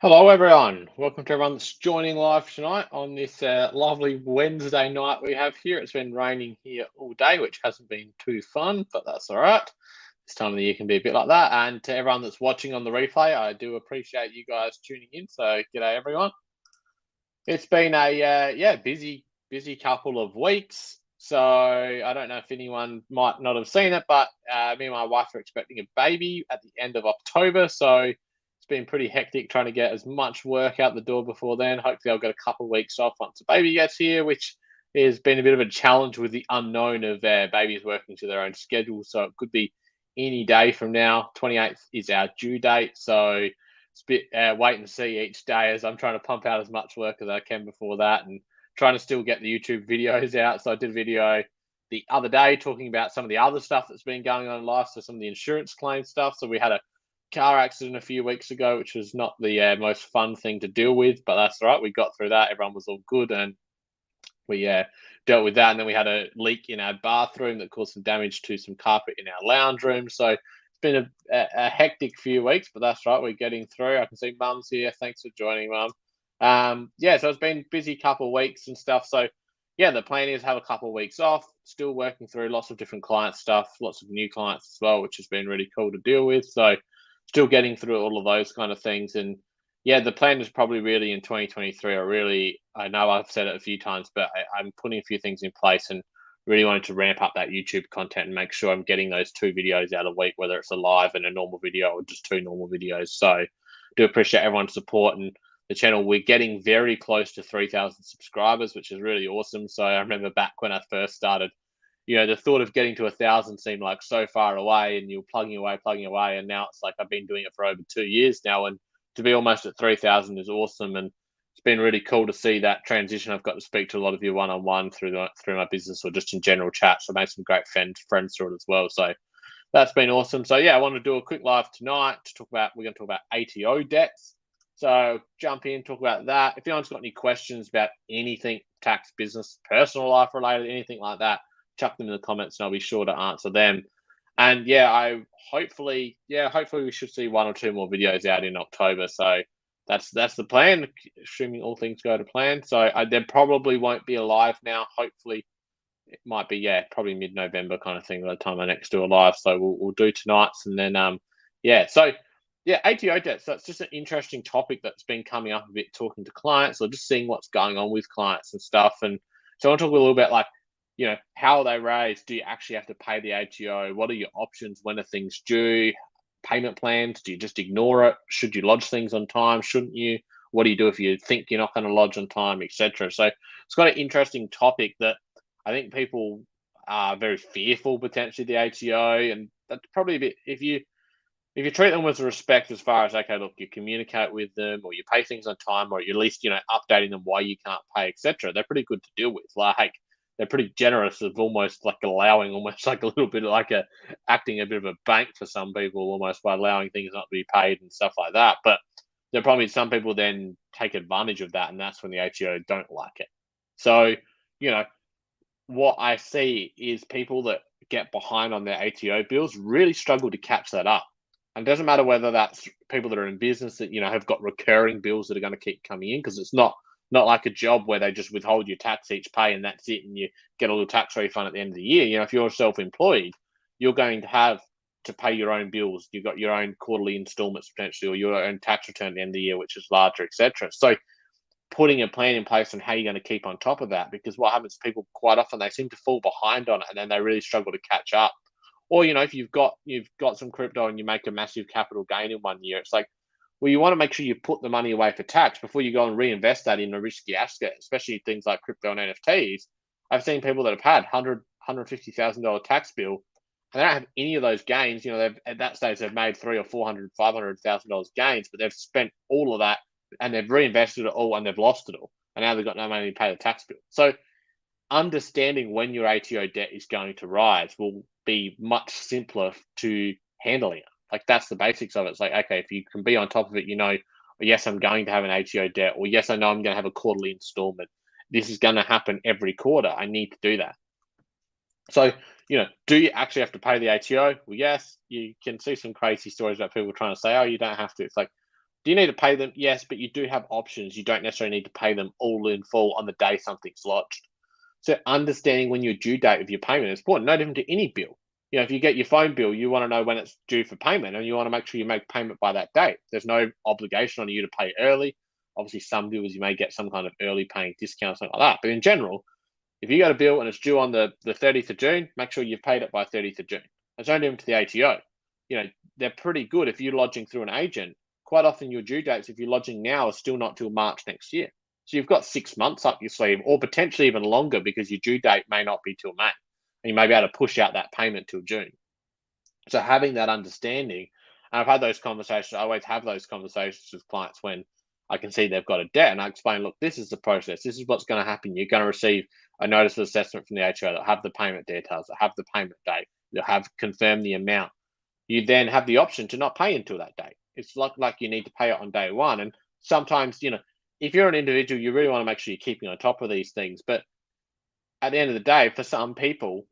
Hello, everyone. Welcome to everyone that's joining live tonight on this lovely Wednesday night we have here. It's been raining here all day, which hasn't been too fun, but that's all right. This time of the year can be a bit like that. And to everyone that's watching on the replay, I do appreciate you guys tuning in. So, g'day, everyone. It's been a busy couple of weeks. So I don't know if anyone might not have seen it, but me and my wife are expecting a baby at the end of October. So it's been pretty hectic trying to get as much work out the door before then. Hopefully, I'll get a couple of weeks off once the baby gets here, which has been a bit of a challenge with the unknown of babies working to their own schedule. So it could be any day from now. 28th is our due date. So it's a bit wait and see each day as I'm trying to pump out as much work as I can before that and trying to still get the YouTube videos out. So I did a video the other day talking about some of the other stuff that's been going on in life. So some of the insurance claim stuff. So we had a car accident a few weeks ago, which was not the most fun thing to deal with, but that's all right. We got through that. Everyone was all good, and we dealt with that. And then we had a leak in our bathroom that caused some damage to some carpet in our lounge room. So it's been a hectic few weeks, but that's right. We're getting through. I can see Mum's here. Thanks for joining, Mum. So it's been busy couple of weeks and stuff. So yeah, the plan is have a couple of weeks off. Still working through lots of different client stuff, lots of new clients as well, which has been really cool to deal with. So still getting through all of those kind of things. And yeah, the plan is probably really in 2023. I know I've said it a few times, but I'm putting a few things in place and really wanting to ramp up that YouTube content and make sure I'm getting those two videos out a week, whether it's a live and a normal video or just two normal videos. So do appreciate everyone's support and the channel. We're getting very close to 3,000 subscribers, which is really awesome. So I remember back when I first started, the thought of getting to 1,000 seemed like so far away, and you're plugging away, and now it's like I've been doing it for over 2 years now, and to be almost at 3,000 is awesome, and it's been really cool to see that transition. I've got to speak to a lot of you one on one through my business or just in general chat. So I made some great friends through it as well. So that's been awesome. So yeah, I want to do a quick live tonight to talk about. We're going to talk about ATO debts. So jump in, talk about that. If anyone's got any questions about anything tax, business, personal life related, anything like that, chuck them in the comments and I'll be sure to answer them. And yeah, hopefully we should see one or two more videos out in October. So that's the plan, assuming all things go to plan. So there probably won't be a live now. Hopefully it might be probably mid-November kind of thing by the time I next do a live. So we'll do tonight's and then ATO debt. So it's just an interesting topic that's been coming up a bit talking to clients or just seeing what's going on with clients and stuff. And so I want to talk a little bit like, how are they raised? Do you actually have to pay the ATO? What are your options? When are things due? Payment plans? Do you just ignore it? Should you lodge things on time? Shouldn't you? What do you do if you think you're not going to lodge on time, etc.? So it's got an interesting topic that I think people are very fearful potentially the ATO, and that's probably a bit if you treat them with respect as far as, okay, look, you communicate with them or you pay things on time or you're at least, updating them why you can't pay, etc., they're pretty good to deal with. Like, they're pretty generous of almost like allowing almost like a little bit of like acting a bit of a bank for some people almost by allowing things not to be paid and stuff like that. But there probably some people then take advantage of that, and that's when the ATO don't like it. So, you know, what I see is people that get behind on their ATO bills really struggle to catch that up. And it doesn't matter whether that's people that are in business that have got recurring bills that are going to keep coming in, because it's not like a job where they just withhold your tax each pay and that's it, and you get a little tax refund at the end of the year. If you're self-employed, you're going to have to pay your own bills. You've got your own quarterly installments potentially, or your own tax return at the end of the year, which is larger, etc. So putting a plan in place on how you're going to keep on top of that, because what happens, people quite often they seem to fall behind on it and then they really struggle to catch up. Or if you've got some crypto and you make a massive capital gain in 1 year, it's like, well, you want to make sure you put the money away for tax before you go and reinvest that in a risky asset, especially things like crypto and NFTs. I've seen people that have had $150,000 tax bill and they don't have any of those gains. They've at that stage they've made $300,000 or $500,000 gains, but they've spent all of that and they've reinvested it all and they've lost it all, and now they've got no money to pay the tax bill. So understanding when your ATO debt is going to rise will be much simpler to handling it. Like, that's the basics of it. It's like, okay, if you can be on top of it, yes, I'm going to have an ATO debt, or yes, I know I'm going to have a quarterly installment. This is going to happen every quarter. I need to do that. So, do you actually have to pay the ATO? Well, yes, you can see some crazy stories about people trying to say, oh, you don't have to. It's like, Do you need to pay them? Yes, but you do have options. You don't necessarily need to pay them all in full on the day something's lodged. So understanding when your due date of your payment is important, no different to any bill. If you get your phone bill, you want to know when it's due for payment, and you want to make sure you make payment by that date. There's no obligation on you to pay early. Obviously, some bills you may get some kind of early paying discount, something like that. But in general, if you got a bill and it's due on the 30th of June, make sure you've paid it by 30th of June. It's no different to the ATO. They're pretty good. If you're lodging through an agent, quite often your due dates, if you're lodging now, are still not till March next year. So you've got 6 months up your sleeve, or potentially even longer, because your due date may not be till May. And you may be able to push out that payment till June. So having that understanding, and I've had those conversations, I always have those conversations with clients when I can see they've got a debt, and I explain, look, this is the process. This is what's going to happen. You're going to receive a notice of assessment from the ATO that have the payment details, that have the payment date, that have confirmed the amount. You then have the option to not pay until that date. It's like you need to pay it on day one. And sometimes, if you're an individual, you really want to make sure you're keeping on top of these things. But at the end of the day, for some people,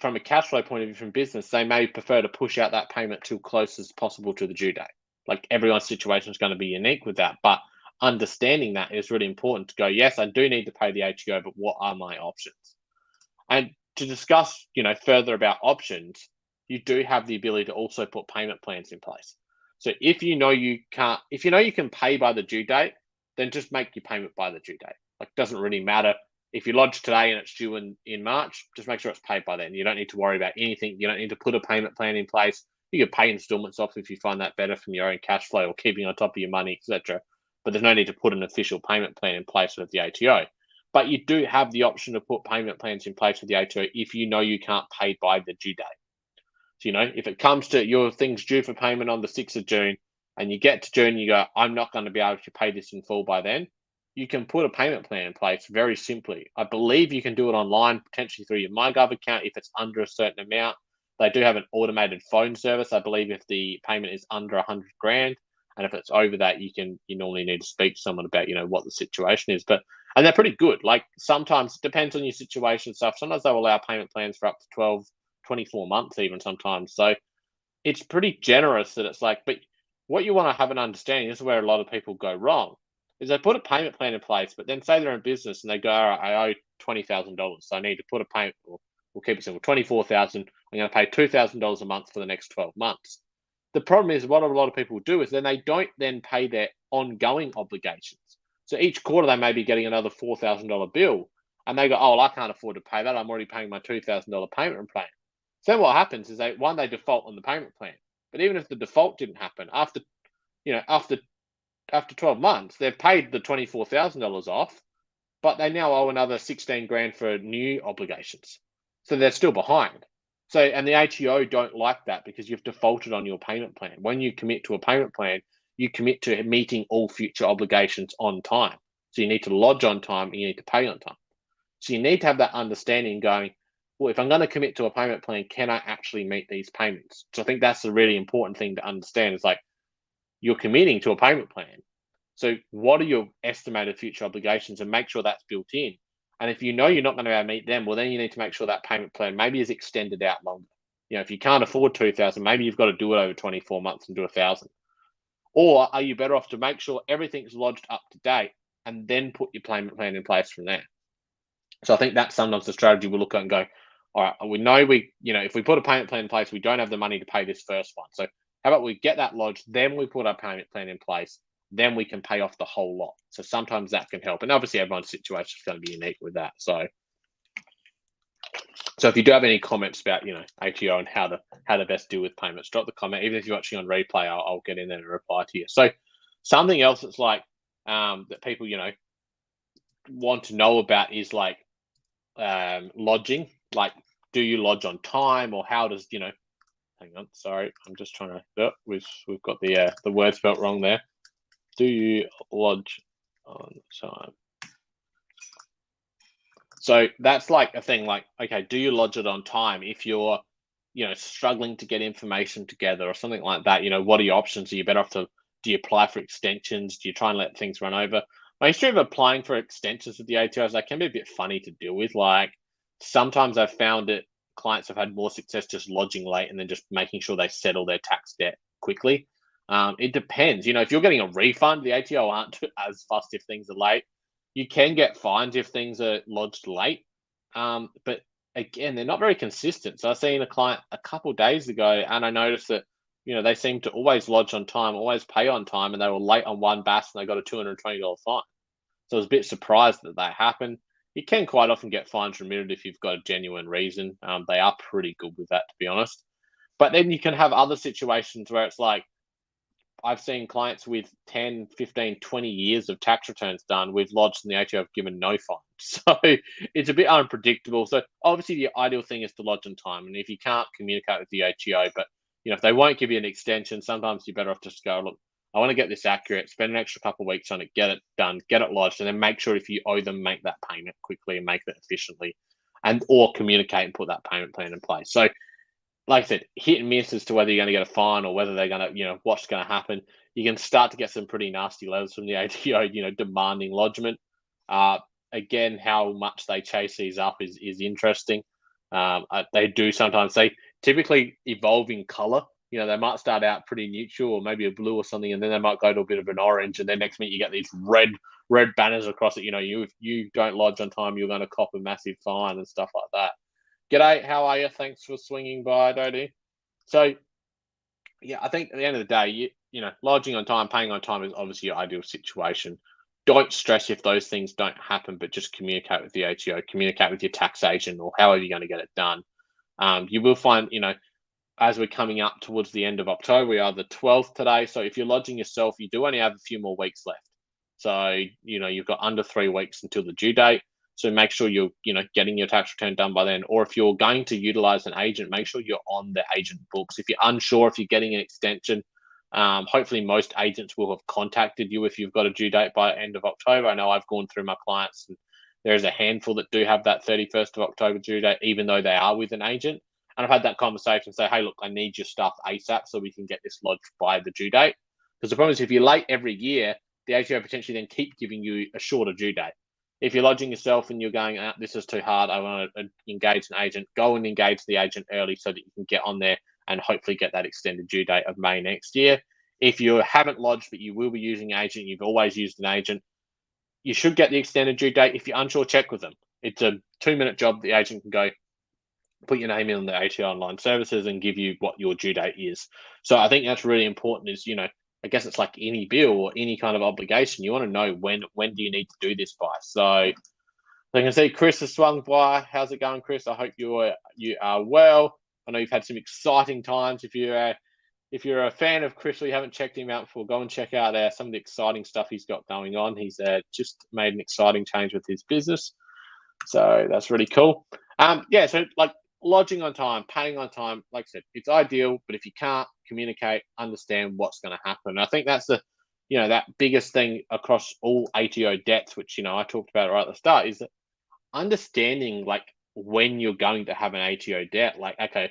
from a cash flow point of view from business, they may prefer to push out that payment too close as possible to the due date. Like, everyone's situation is going to be unique with that. But understanding that is really important to go, yes, I do need to pay the ATO, but what are my options? And to discuss, further about options, you do have the ability to also put payment plans in place. So if you know you can pay by the due date, then just make your payment by the due date. Like, it doesn't really matter if you lodge today and it's due in March, just make sure it's paid by then. You don't need to worry about anything. You don't need to put a payment plan in place. You can pay installments off if you find that better from your own cash flow or keeping on top of your money, etc. But there's no need to put an official payment plan in place with the ATO. But you do have the option to put payment plans in place with the ATO if you know you can't pay by the due date. So, if it comes to your things due for payment on the 6th of June and you get to June, you go, I'm not going to be able to pay this in full by then, you can put a payment plan in place very simply. I believe you can do it online, potentially through your MyGov account if it's under a certain amount. They do have an automated phone service, I believe, if the payment is under 100 grand. And if it's over that, you normally need to speak to someone about, what the situation is. And they're pretty good. Like, sometimes it depends on your situation stuff. Sometimes they'll allow payment plans for up to 12, 24 months even sometimes. So it's pretty generous that it's like, but what you want to have an understanding, this is where a lot of people go wrong, is they put a payment plan in place, but then say they're in business and they go, all right, I owe $20,000. So I need to put a payment, we'll keep it simple, 24,000. I'm going to pay $2,000 a month for the next 12 months. The problem is what a lot of people do is then they don't then pay their ongoing obligations. So each quarter they may be getting another $4,000 bill, and they go, oh, well, I can't afford to pay that. I'm already paying my $2,000 payment plan. So then what happens is they default on the payment plan. But even if the default didn't happen, after 12 months, they've paid the $24,000 off, but they now owe another 16 grand for new obligations. So they're still behind. So, and the ATO don't like that because you've defaulted on your payment plan. When you commit to a payment plan, you commit to meeting all future obligations on time. So you need to lodge on time and you need to pay on time. So you need to have that understanding going, well, if I'm going to commit to a payment plan, can I actually meet these payments? So I think that's a really important thing to understand. It's like, you're committing to a payment plan. So what are your estimated future obligations, and make sure that's built in. And if you know you're not going to be able to meet them, well, then you need to make sure that payment plan maybe is extended out longer. If you can't afford 2,000, maybe you've got to do it over 24 months and do 1,000. Or are you better off to make sure everything's lodged up to date and then put your payment plan in place from there? So I think that's sometimes the strategy we'll look at and go, all right, we know if we put a payment plan in place, we don't have the money to pay this first one. So how about we get that lodged, then we put our payment plan in place, then we can pay off the whole lot. So sometimes that can help. And obviously everyone's situation is going to be unique with that. So if you do have any comments about, ATO and how to best deal with payments, drop the comment. Even if you're watching on replay, I'll get in there and reply to you. So something else that's like that people, want to know about is like lodging. Like, do you lodge on time, or how does, hang on, sorry, I'm just trying to, we've got the word spelt wrong there. Do you lodge on time? So that's like a thing, like, okay, do you lodge it on time? If you're, struggling to get information together or something like that, what are your options? Are you better off do you apply for extensions? Do you try and let things run over? My history of applying for extensions with the ATOs, that can be a bit funny to deal with. Like, sometimes I've found it, clients have had more success just lodging late and then just making sure they settle their tax debt quickly. It depends. If you're getting a refund, the ATO aren't as fussed if things are late. You can get fines if things are lodged late. But again, they're not very consistent. So I seen a client a couple days ago, and I noticed that they seem to always lodge on time, always pay on time, and they were late on one BAS and they got a $220 fine. So I was a bit surprised that happened. You can quite often get fines remitted if you've got a genuine reason. They are pretty good with that, to be honest. But then you can have other situations where it's like, I've seen clients with 10, 15, 20 years of tax returns done, we've lodged and the ATO have given no fine. So it's a bit unpredictable. So obviously the ideal thing is to lodge on time. And if you can't communicate with the ATO, but if they won't give you an extension, sometimes you're better off just go, look, I want to get this accurate, spend an extra couple of weeks on it, get it done, get it lodged, and then make sure if you owe them, make that payment quickly and make it efficiently, and or communicate and put that payment plan in place. So like I said, hit and miss as to whether you're going to get a fine or whether they're going to, what's going to happen. You can start to get some pretty nasty letters from the ATO, demanding lodgement. Again, how much they chase these up is interesting. They do sometimes. They typically evolve in color. They might start out pretty neutral or maybe a blue or something, and then they might go to a bit of an orange, and then next minute you get these red banners across it. If you don't lodge on time, you're going to cop a massive fine and stuff like that. G'day, how are you? Thanks for swinging by, Dodie. So, yeah, I think at the end of the day, lodging on time, paying on time is obviously your ideal situation. Don't stress if those things don't happen, but just communicate with the ATO, communicate with your tax agent, or however you're going to get it done. You will find, as we're coming up towards the end of October, we are the 12th today. So if you're lodging yourself, you do only have a few more weeks left. So, you've got under 3 weeks until the due date. So make sure you're, getting your tax return done by then. Or if you're going to utilize an agent, make sure you're on the agent books. If you're unsure if you're getting an extension, hopefully most agents will have contacted you if you've got a due date by end of October. I know I've gone through my clients, and there's a handful that do have that 31st of October due date, even though they are with an agent. And I've had that conversation, say, hey, look, I need your stuff ASAP so we can get this lodged by the due date. Because the problem is if you're late every year, the ATO potentially then keep giving you a shorter due date. If you're lodging yourself and you're going, this is too hard, I want to engage an agent, go and engage the agent early so that you can get on there and hopefully get that extended due date of May next year. If you haven't lodged, but you will be using an agent, you've always used an agent, you should get the extended due date. If you're unsure, check with them. It's a 2-minute job. The agent can go, put your name in on the ATO online services and give you what your due date is. So I think that's really important is, I guess it's like any bill or any kind of obligation. You want to know when do you need to do this by. So I can see Chris has swung by. How's it going, Chris? I hope you are well. I know you've had some exciting times. If you're a fan of Chris or you haven't checked him out before, go and check out some of the exciting stuff he's got going on. He's just made an exciting change with his business. So that's really cool. So like lodging on time, paying on time, like I said, it's ideal, but if you can't communicate, understand what's going to happen. I think that's the, that biggest thing across all ATO debts, which, I talked about right at the start, is that understanding like when you're going to have an ATO debt, like, okay,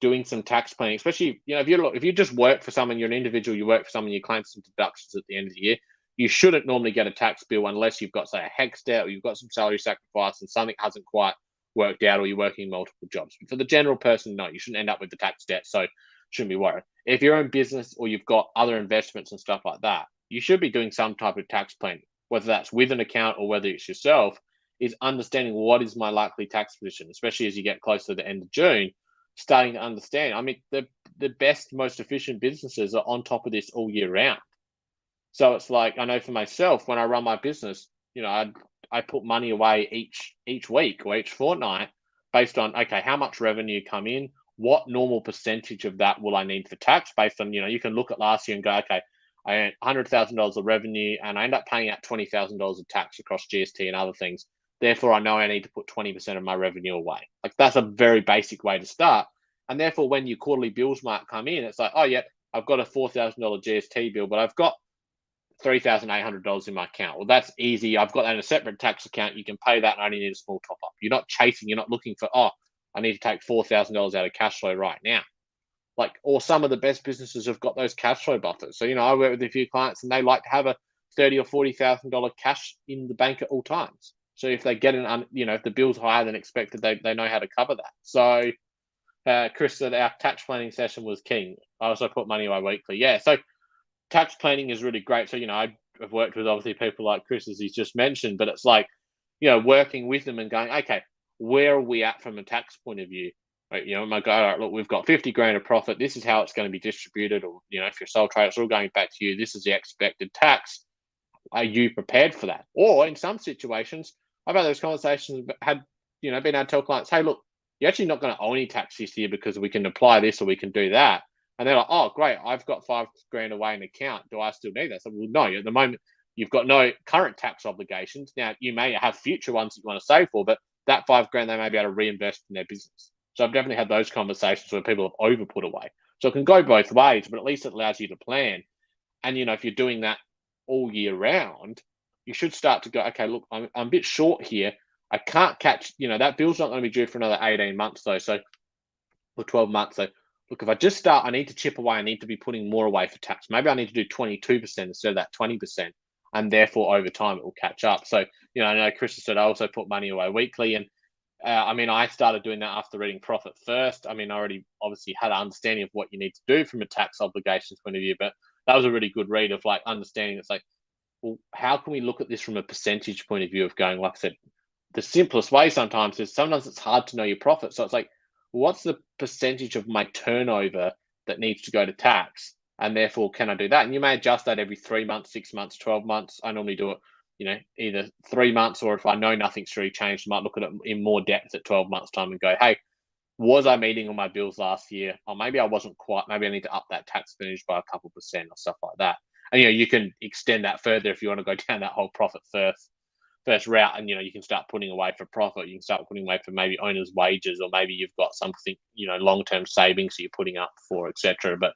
doing some tax planning, especially, if you just work for someone, you're an individual, you work for someone, you claim some deductions at the end of the year, you shouldn't normally get a tax bill unless you've got, say, a HECS debt or you've got some salary sacrifice and something hasn't quite worked out or you're working multiple jobs. But for the general person, no, you shouldn't end up with the tax debt, so shouldn't be worried. If you're in business or you've got other investments and stuff like that, you should be doing some type of tax planning, whether that's with an account or whether it's yourself, is understanding what is my likely tax position, especially as you get closer to the end of June, starting to understand. I mean, the best, most efficient businesses are on top of this all year round. So it's like, I know for myself, when I run my business, I put money away each week or each fortnight based on, okay, how much revenue come in, what normal percentage of that will I need for tax based on, you can look at last year and go, okay, I earned $100,000 of revenue and I end up paying out $20,000 of tax across GST and other things. Therefore, I know I need to put 20% of my revenue away. Like that's a very basic way to start. And therefore, when your quarterly bills might come in, it's like, oh, yeah, I've got a $4,000 GST bill, but I've got $3,800 in my account. Well, that's easy. I've got that in a separate tax account. You can pay that and I only need a small top up. You're not chasing, you're not looking for, I need to take $4,000 out of cash flow right now. Like, or some of the best businesses have got those cash flow buffers. So, I work with a few clients and they like to have a $30,000 or $40,000 cash in the bank at all times. So if they get if the bill's higher than expected, they know how to cover that. So Chris said our tax planning session was king. I also put money away weekly. Yeah, so tax planning is really great. So, I've worked with obviously people like Chris, as he's just mentioned, but it's like, working with them and going, okay, where are we at from a tax point of view? Right, my guy, all right, look, we've got 50 grand of profit. This is how it's going to be distributed. Or, if you're sole trader, it's all going back to you. This is the expected tax. Are you prepared for that? Or in some situations, I've had those conversations, been able to tell clients, hey, look, you're actually not going to owe any tax this year because we can apply this or we can do that. And they're like, oh, great, I've got 5 grand away in account. Do I still need that? So, well, no, at the moment, you've got no current tax obligations. Now, you may have future ones that you want to save for, but that 5 grand, they may be able to reinvest in their business. So I've definitely had those conversations where people have over put away. So it can go both ways, but at least it allows you to plan. And, if you're doing that all year round, you should start to go, okay, look, I'm a bit short here. I can't catch, that bill's not going to be due for another 18 months though. So, or 12 months. So look, if I just start, I need to chip away. I need to be putting more away for tax. Maybe I need to do 22% instead of that 20%. And therefore over time it will catch up. So, I know Chris said I also put money away weekly. And I started doing that after reading Profit First. I already obviously had an understanding of what you need to do from a tax obligations point of view, but that was a really good read of like understanding it's like, well, how can we look at this from a percentage point of view of going, like I said, the simplest way sometimes it's hard to know your profit. So it's like, what's the percentage of my turnover that needs to go to tax? And therefore, can I do that? And you may adjust that every 3 months, 6 months, 12 months. I normally do it, either 3 months, or if I know nothing's really changed, I might look at it in more depth at 12 months time and go, hey, was I meeting all my bills last year? Or maybe I wasn't quite, maybe I need to up that tax percentage by a couple percent or stuff like that. And, you can extend that further if you want to go down that whole profit first route, and you can start putting away for profit. You can start putting away for maybe owners' wages, or maybe you've got something long-term savings that you're putting up for, etc. But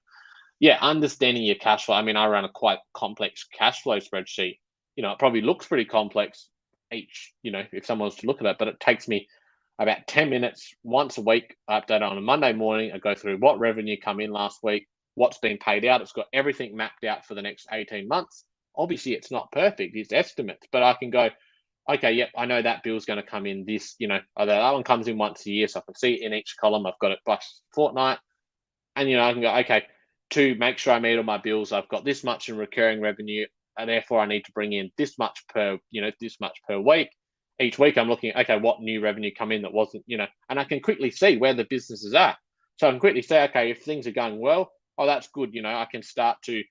yeah, understanding your cash flow. I run a quite complex cash flow spreadsheet. It probably looks pretty complex if someone was to look at it, but it takes me about 10 minutes once a week. I update on a Monday morning. I go through what revenue come in last week, what's been paid out. It's got everything mapped out for the next 18 months. Obviously, it's not perfect. It's estimates, but I can go, okay, yep, I know that bill's going to come in this, that one comes in once a year. So I can see it in each column. I've got it by fortnight. And, I can go, okay, to make sure I meet all my bills, I've got this much in recurring revenue, and therefore I need to bring in this much per week. Each week I'm looking at, okay, what new revenue come in that wasn't, and I can quickly see where the business is at. So I can quickly say, okay, if things are going well, oh, that's good. I can start to,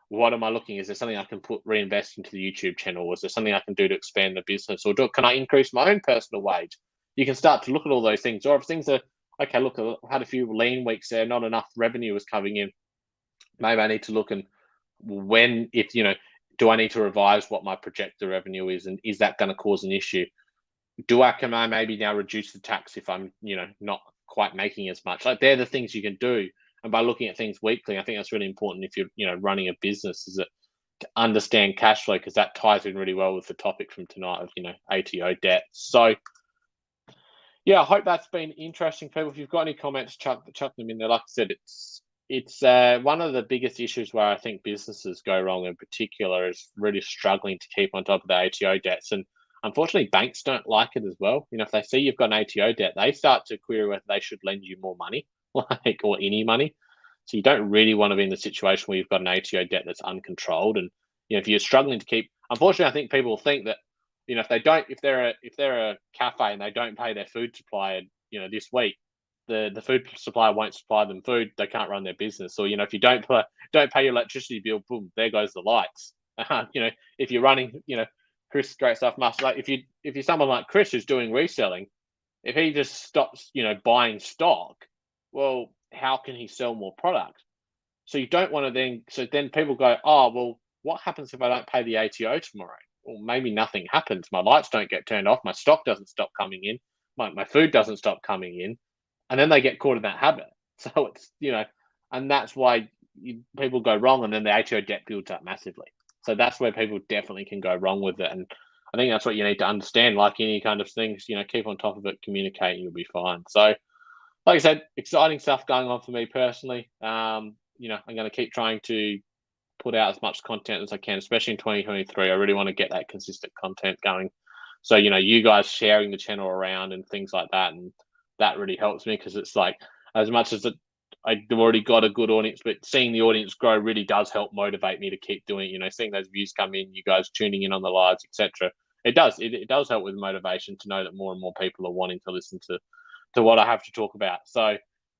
what am I looking? Is there something I can reinvest into the YouTube channel? Is there something I can do to expand the business? Or can I increase my own personal wage? You can start to look at all those things. Or if things are, okay, look, I had a few lean weeks there, not enough revenue was coming in. Maybe I need to look and do I need to revise what my projected revenue is? And is that going to cause an issue? Can I maybe now reduce the tax if I'm, not quite making as much? Like, they're the things you can do. And by looking at things weekly, I think that's really important if you're, running a business, is to understand cash flow, because that ties in really well with the topic from tonight of, ATO debt. So, yeah, I hope that's been interesting, people. If you've got any comments, chuck them in there. Like I said, it's one of the biggest issues where I think businesses go wrong in particular, is really struggling to keep on top of the ATO debts. And unfortunately, banks don't like it as well. If they see you've got an ATO debt, they start to query whether they should lend you more money, or any money. So you don't really want to be in the situation where you've got an ATO debt that's uncontrolled. And if you're struggling to keep, unfortunately, I think people think that if they're a cafe and they don't pay their food supplier, this week, the food supplier won't supply them food, they can't run their business. Or if you don't pay your electricity bill, boom, there goes the lights. If you're running, Chris, great stuff, must, like, if you're someone like Chris who's doing reselling, if he just stops, buying stock, well, how can he sell more product? So you don't want to then people go, oh, well, what happens if I don't pay the ATO tomorrow? Well, maybe nothing happens. My lights don't get turned off. My stock doesn't stop coming in. My food doesn't stop coming in. And then they get caught in that habit. So it's, and that's why people go wrong, and then the ATO debt builds up massively. So that's where people definitely can go wrong with it. And I think that's what you need to understand. Like any kind of things, keep on top of it, communicate, and you'll be fine. So, like I said, exciting stuff going on for me personally. I'm going to keep trying to put out as much content as I can, especially in 2023. I really want to get that consistent content going. So, you guys sharing the channel around and things like that, and that really helps me, because it's like, as much as I've already got a good audience, but seeing the audience grow really does help motivate me to keep doing it. You know, seeing those views come in, you guys tuning in on the lives, etc. It does help with motivation to know that more and more people are wanting to listen to what I have to talk about. So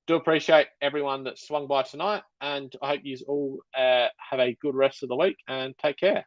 do appreciate everyone that swung by tonight, and I hope you all have a good rest of the week and take care.